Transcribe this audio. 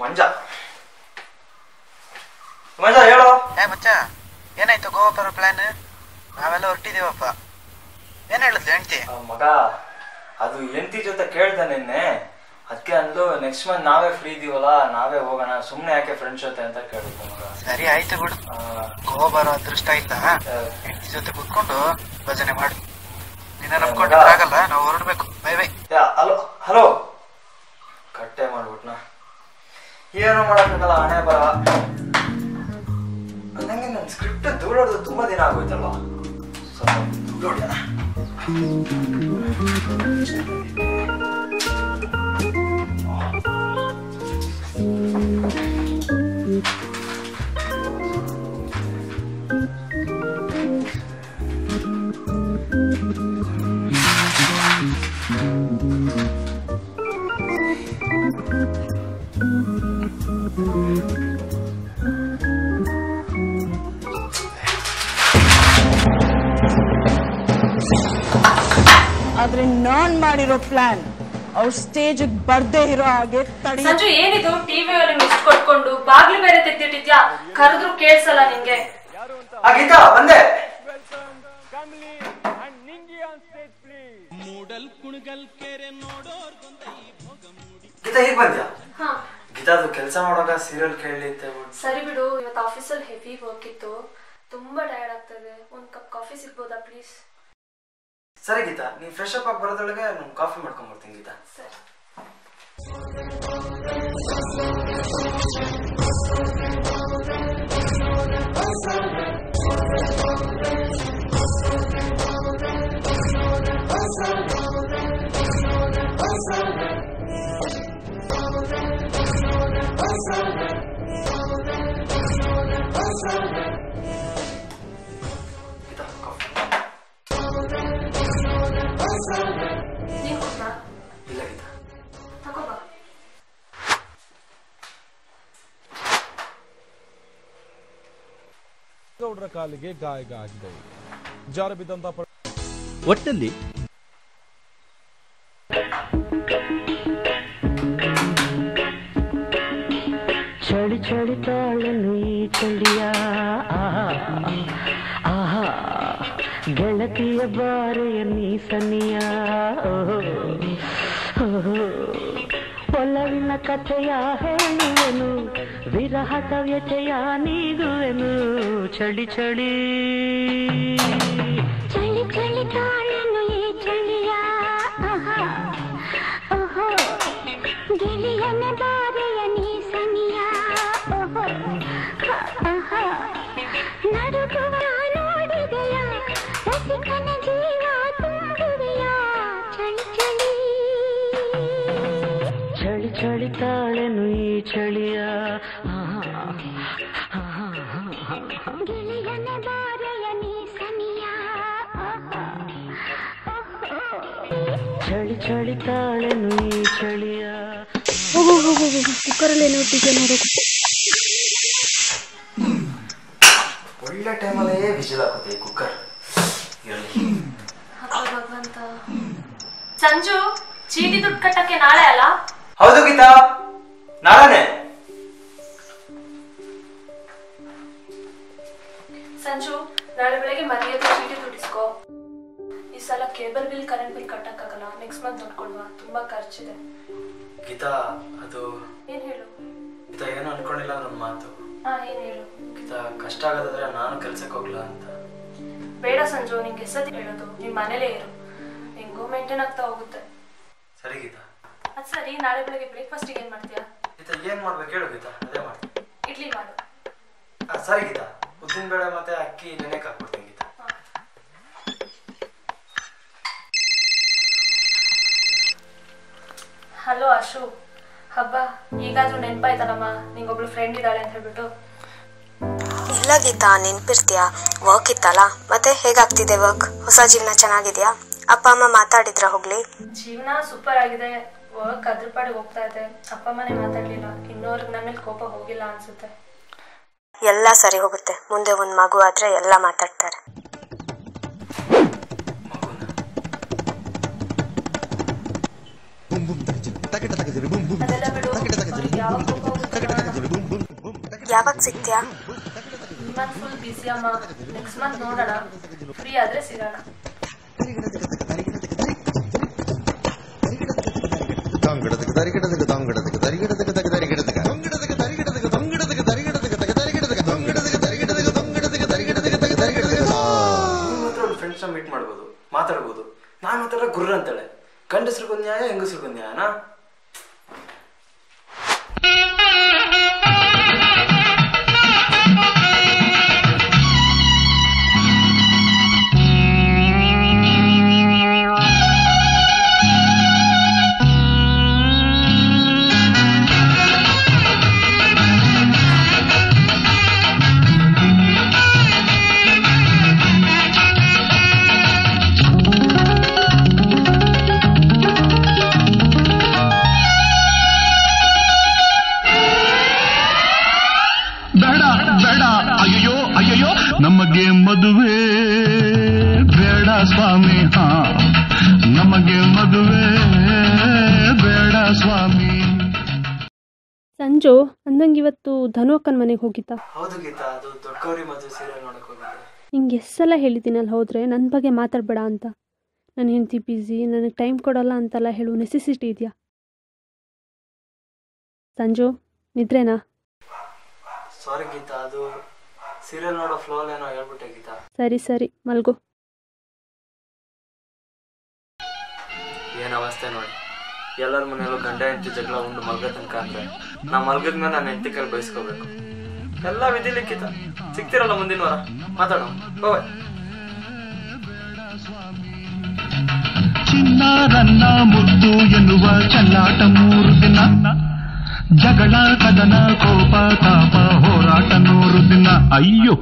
ಮಂಜ ಮಂಜ ಹೇಳೋ. ಮಚ್ಚ ಏನಾಯ್ತು ಗೋವಾ ಬರೋ ಪ್ಲಾನ್? ನಾವೆಲ್ಲ ಹೊರಟಿದೀವಪ್ಪ. ಏನ್ ಹೇಳಿದ್ಲು ಹೆಂಡ್ತಿ? ಮಗ ಅದು ಹೆಂಡತಿ ಜೊತೆ ಕೇಳ್ದೆ ನಿನ್ನೆ, ಅದಕ್ಕೆ ಅಂದ್ಲು ನೆಕ್ಸ್ಟ್ ಮಂತ್ ನಾವೇ ಫ್ರೀ ಇದೀವಲ್ಲ ನಾವೇ ಹೋಗೋಣ, ಸುಮ್ನೆ ಯಾಕೆ ಫ್ರೆಂಡ್ಸ್ ಜೊತೆ ಅಂತ ಕೇಳಿದ್ಲು ಮಗ. ಸರಿ ಆಯ್ತು ಬಿಡು. ಗೋವಾ ಬರೋ ಅದೃಷ್ಟ ಇಲ್ಲ, ಹೆಂಡತಿ ಜೊತೆ ಕುತ್ಕೊಂಡು ಭಜನೆ ಮಾಡು. ನಿನ್ನ ನಂಬ್ಕೊಂಡಿದ್ರೆ ಆಗಲ್ಲ, ನಾವು ಹೊರಡ್ಬೇಕು. Bye bye. ಹಲೋ ಹಲೋ ಕಟ್ಟೆ ಮಾಡ್ಬಿಟ್ನಾ, ಏನು ಮಾಡಕ್ಕಾಗಲ್ಲ, ಹಣೆ ಬರ. ನಂಗೆ ನನ್ನ ಸ್ಕ್ರಿಪ್ಟ್ ದೂಡೋದು ತುಂಬಾ ದಿನ ಆಗೋಯ್ತಲ್ವಾ, ಸ್ವಲ್ಪ ದೂಡೋಣ. ಆದ್ರೆ ನಾನ್ ಮಾಡಿರೋ ಪ್ಲಾನ್ ಅವ್ರ ಸ್ಟೇಜ್ ಬರ್ದೇ ಇರೋ ಹಾಗೆ ತಡಿ. ಸಂಜು ಏನಿದು ಟಿವಿಯಲ್ಲಿ ಮಿಸ್ ಕೊಟ್ಕೊಂಡು ಬಾಗ್ಲು ಬೇರೆ ತೆಗ್ದಿಟ್ಟಿದ್ಯಾ? ಕರೆದ್ರು ಕೇಳ್ಸಲ್ಲ ನಿಂಗೆ. ಗೀತಾ ಬಂದೆ. ಗೀತಾ ಈಗ ಬಂದ್ಯಾ? ಗೀತಾದು ಕೆಲಸ ಮಾಡುವಾಗ ಸೀರಿಯಲ್ ಕೇಳಲಿತ್ತೆ. ಸರಿ ಬಿಡು, ಇವತ್ತು ಆಫೀಸಲ್ಲಿ ಹೆವಿ ವರ್ಕ್ ಇತ್ತು, ತುಂಬಾ ಟಯರ್ಡ್ ಆಗ್ತದೆ. ಒಂದ್ ಕಪ್ ಕಾಫಿ ಸಿಗ್ಬೋದಾ ಪ್ಲೀಸ್? ಸರಿ ಗೀತಾ, ನೀನ್ ಫ್ರೆಶ್ ಅಪ್ ಆಗಿ ಬರೋದ್ರೊಳಗೆ ನಾನು ಕಾಫಿ ಮಾಡ್ಕೊಂಡ್ ಬರ್ತೀನಿ ಗೀತಾ. ಸರಿ. ಗೌಡ್ರ ಕಾಲಿಗೆ ಗಾಯ ಆಗಿದೆ. ಜಾರು ಬಿದ್ದಂತ ಒಟ್ಟಲ್ಲಿ ಚಳಿ ಚಳಿ ತಾಳನು ಈ ಚಳಿಯ ಆಹಾ ಗೆಳತಿಯ ಬಾರೆಯ ನೀ ಸನಿಯ ಒಲವಿನ ಕಥೆಯ ಹೇಳುವೆನು, ವಿರಹದ ವ್ಯಥೆಯ ನೀಗುವೆನು. ಚಳಿ ಚಳಿ ಚಳಿ ಚಳಿ ತಾಳನು ಈ ಚಳಿಯ ಗೆಳೆಯನ ಬಾರೆಯ ನೀ ಸನಿಯ ನಡುಗುವ ನೋಡಿದೆಯ ರಸಿಕನ ಜೀವ ತುಂಬುವೆಯ. ಚಳಿ ಚಳಿ ಚಳಿ ಚಳಿ ತಾಳೆನು ಈ ಚಳಿಯ ಗೆಳೆಯನ ಬಾರೆಯ ನೀ ಸನಿಯ ಚಳಿ ಚಳಿ ತಾಳೆನು ಈ ಚಳಿಯ. ಕುಕ್ಕರಲ್ಲೇನೋ ಟಿಕೆ ನೋಡೋಕೆ ಒಳ್ಳೆ ಟೈಮಲ್ಲೇ ವಿಜಿಲ್ ಹಾಕುತ್ತೆ ಈ ಕುಕ್ಕರ್. ಭಗವಂತ. ಸಂಜು ಚೀಟಿ ದುಡ್ಡು ಕಟ್ಟಕ್ಕೆ ನಾಳೆ ಅಲ್ಲ? ಹೌದು ಗೀತಾ, ನಾಳೆನೆ. ಸಂಜು ನಾಳೆ ಬೆಳಗ್ಗೆ ಮರ್ಯಾದೆ ಚೀಟಿ ದುಡ್ಡಿಸ್ಕೋ. ಈ ಸಲ ಕೇಬಲ್ ಬಿಲ್ ಕರೆಂಟ್ ಬಿಲ್ ಕಟ್ಟಕ್ಕಾಗಲ್ಲ, ನೆಕ್ಸ್ಟ್ ಮಂತ್ ದುಡ್ಡು ಕೊಡುವ, ತುಂಬಾ ಖರ್ಚಿದೆ. ಗೀತಾ ಅದು ಏನ್ ಹೇಳು? ಗೀತಾ ಏನು ಅನ್ಕೊಂಡಿಲ್ಲ ನನ್ನ ಮಾತು. ಏನ್ ಹೇಳು? ಗೀತಾ ಕಷ್ಟ ಆಗೋದಾದ್ರೆ ನಾನು ಕೆಲ್ಸಕ್ಕೆ ಹೋಗ್ಲಾ ಅಂತ. ಬೇಡ ಸಂಜು, ನಿಂಗೆ ಎಷ್ಟೊತ್ತಿ ಹೇಳೋದು, ನಿಮ್ ಮನೇಲೇ ಇರು, ಹೆಂಗೋ ಮೇಂಟೈನ್ ಆಗ್ತಾ ಹೋಗುತ್ತೆ. ಸರಿ ಗೀತಾ. ಅದ್ ಸರಿ, ನಾಳೆ ಬೆಳಗ್ಗೆ ಬ್ರೇಕ್ಫಾಸ್ಟಿಗೆ ಏನ್ ಮಾಡ್ತೀಯಾ? ಗೀತಾ ಏನ್ ಮಾಡ್ಬೇಕು ಹೇಳು ಗೀತಾ, ಅದೇ ಮಾಡಿ. ಇಡ್ಲಿ ಮಾಡು. ಸರಿ ಗೀತಾ, ಉದ್ದಿನ ಬೇಳೆ ಮತ್ತೆ ಅಕ್ಕಿ ನೆನೆಕ್ ಹಾಕ್ಬಿಡ್ತೀನಿ ಗೀತಾ. ಹಲೋ ಅಶು, ಹಬ್ಬ ಈಗಾದ್ರೂ ನೆನ್ಪಾಯ್ತಲ್ಲಮ್ಮ, ನಿಂಗೊಬ್ಳು ಫ್ರೆಂಡ್ ಇದ್ದಾಳೆ ಅಂತ ಹೇಳ್ಬಿಟ್ಟು. ಇಲ್ಲ ಗೀತಾ, ನೆನ್ಪಿರ್ತೀಯಾ? ವರ್ಕ್ ಇತ್ತಲ್ಲ. ಮತ್ತೆ ಹೇಗಾಗ್ತಿದೆ ವರ್ಕ್? ಹೊಸ ಜೀವನ ಚೆನ್ನಾಗಿದ್ಯಾ? ಅಪ್ಪ ಅಮ್ಮ ಮಾತಾಡಿದ್ರ ಹೋಗ್ಲಿ? ಜೀವನ ಸೂಪರ್ ಆಗಿದೆ, ವರ್ಕ್ ಅದ್ರ ಪಾಡಿಗೆ ಹೋಗ್ತಾ ಇದೆ. ಅಪ್ಪ ಅಮ್ಮನೇ ಮಾತಾಡ್ಲಿಲ್ಲ, ಇನ್ನೋರ್ಗ್ ನನ್ನ ಮೇಲೆ ಕೋಪ ಹೋಗಿಲ್ಲ ಅನ್ಸುತ್ತೆ. ಎಲ್ಲ ಸರಿ ಹೋಗುತ್ತೆ, ಮುಂದೆ ಒಂದ್ ಮಗು ಆದ್ರೆ ಎಲ್ಲ ಮಾತಾಡ್ತಾರೆ. ಅದೆಲ್ಲ ಬಿಡು, ಯಾವಾಗ ಕೋಪ ಹೋಗುತ್ತೆ ಯಾವಾಗ ಸಿಗ್ತೀಯಾ? ಈ ಮಂತ್ ಫುಲ್ ಬಿಸಿ ಅಮ್ಮ, ನೆಕ್ಸ್ಟ್ ಮಂತ್ ನೋಡೋಣ, ಫ್ರೀ ಆದ್ರೆ ಸಿಗೋಣ. ಫ್ರೆಂಡ್ಸ್ ಮೀಟ್ ಮಾಡ್ಬೋದು, ಮಾತಾಡ್ಬೋದು. ನಾನು ಮಾತಾಡ ಗುರ್ರ ಅಂತಾಳೆ. ಗಂಡಸ್ರಿಗೊಂದು ನ್ಯಾಯ, ಹೆಂಗಸ್ರಿಗೊಂದು ನ್ಯಾಯನಾ? ನಮಗೆ ಮದುವೆ ಬೇಡ ಸ್ವಾಮಿ, ಹಾ ನಮಗೆ ಮದುವೆ ಬೇಡ ಸ್ವಾಮಿ. ಸಂಜು ಅಂದಂಗೆ ಇವತ್ತು ಧನು ಅಕ್ಕನ ಮನೆಗೆ ಹೋಗಿದ್ದ? ಹೌದು ಗೀತಾ, ಅದು ದೊಡ್ಡ ಗೌರಿ ಮದುವೆ ಸೀರಿಯಲ್ ನೋಡಕ್ ಹೋಗಿದ್ದೆ. ನಿಂಗೆ ಎಷ್ಟು ಸಲ ಹೇಳಿದ್ದೀನಲ್ಲಿ ಹೋದರೆ ನನ್ನ ಬಗ್ಗೆ ಮಾತಾಡಬೇಡ ಅಂತ. ನನ್ನ ಹೆಂಡತಿ ಬ್ಯುಸಿ, ನನಗೆ ಟೈಮ್ ಕೊಡೋಲ್ಲ ಅಂತೆಲ್ಲ ಹೇಳು ನೆಸೆಸಿಟಿ ಇದೆಯಾ? ಸಂಜು ನಿದ್ರೇನಾ? ಸಾರಿ ಗೀತಾ, ಅದು ಸೀರಿಯಲ್ ನೋಡೋ ಫ್ಲೋ ಏನೋ ಹೇಳ್ಬಿಟ್ಟೆ ಗೀತಾ. ಸರಿ ಸರಿ ಮಲ್ಗು. ಏನ್ ಅವಸ್ಥೆ ನೋಡಿ, ಎಲ್ಲರ ಮನೆಯಲ್ಲೂ ಗಂಡ ಹೆಂಡತಿ ಜಗಳ ಉಂಡು ಮಲ್ಗ ತನಕ ಅಂದ್ರೆ ನಾ ಮಲ್ಗದ್ಮೇಲೆ ನಾನು ಹೆಂಡತಿ ಕೈಲಿ ಬಯಸ್ಕೋಬೇಕು. ಎಲ್ಲ ವಿಧಿ ಲಿಖಿತ. ಸಿಗ್ತಿರಲ್ಲ ಮುಂದಿನ ವಾರ, ಮಾತಾಡೋ. ಬಾಯ್. ಚಿನ್ನಾರನ್ನ ಮುದ್ದು ಎನ್ನುವ ಚಲ್ಲಾಟ 3 ದಿನ, ಜಗಳ ಕದನ ಕೋಪ ತಾಪ ಹೋರಾಟ 100 ದಿನ. ಅಯ್ಯೋ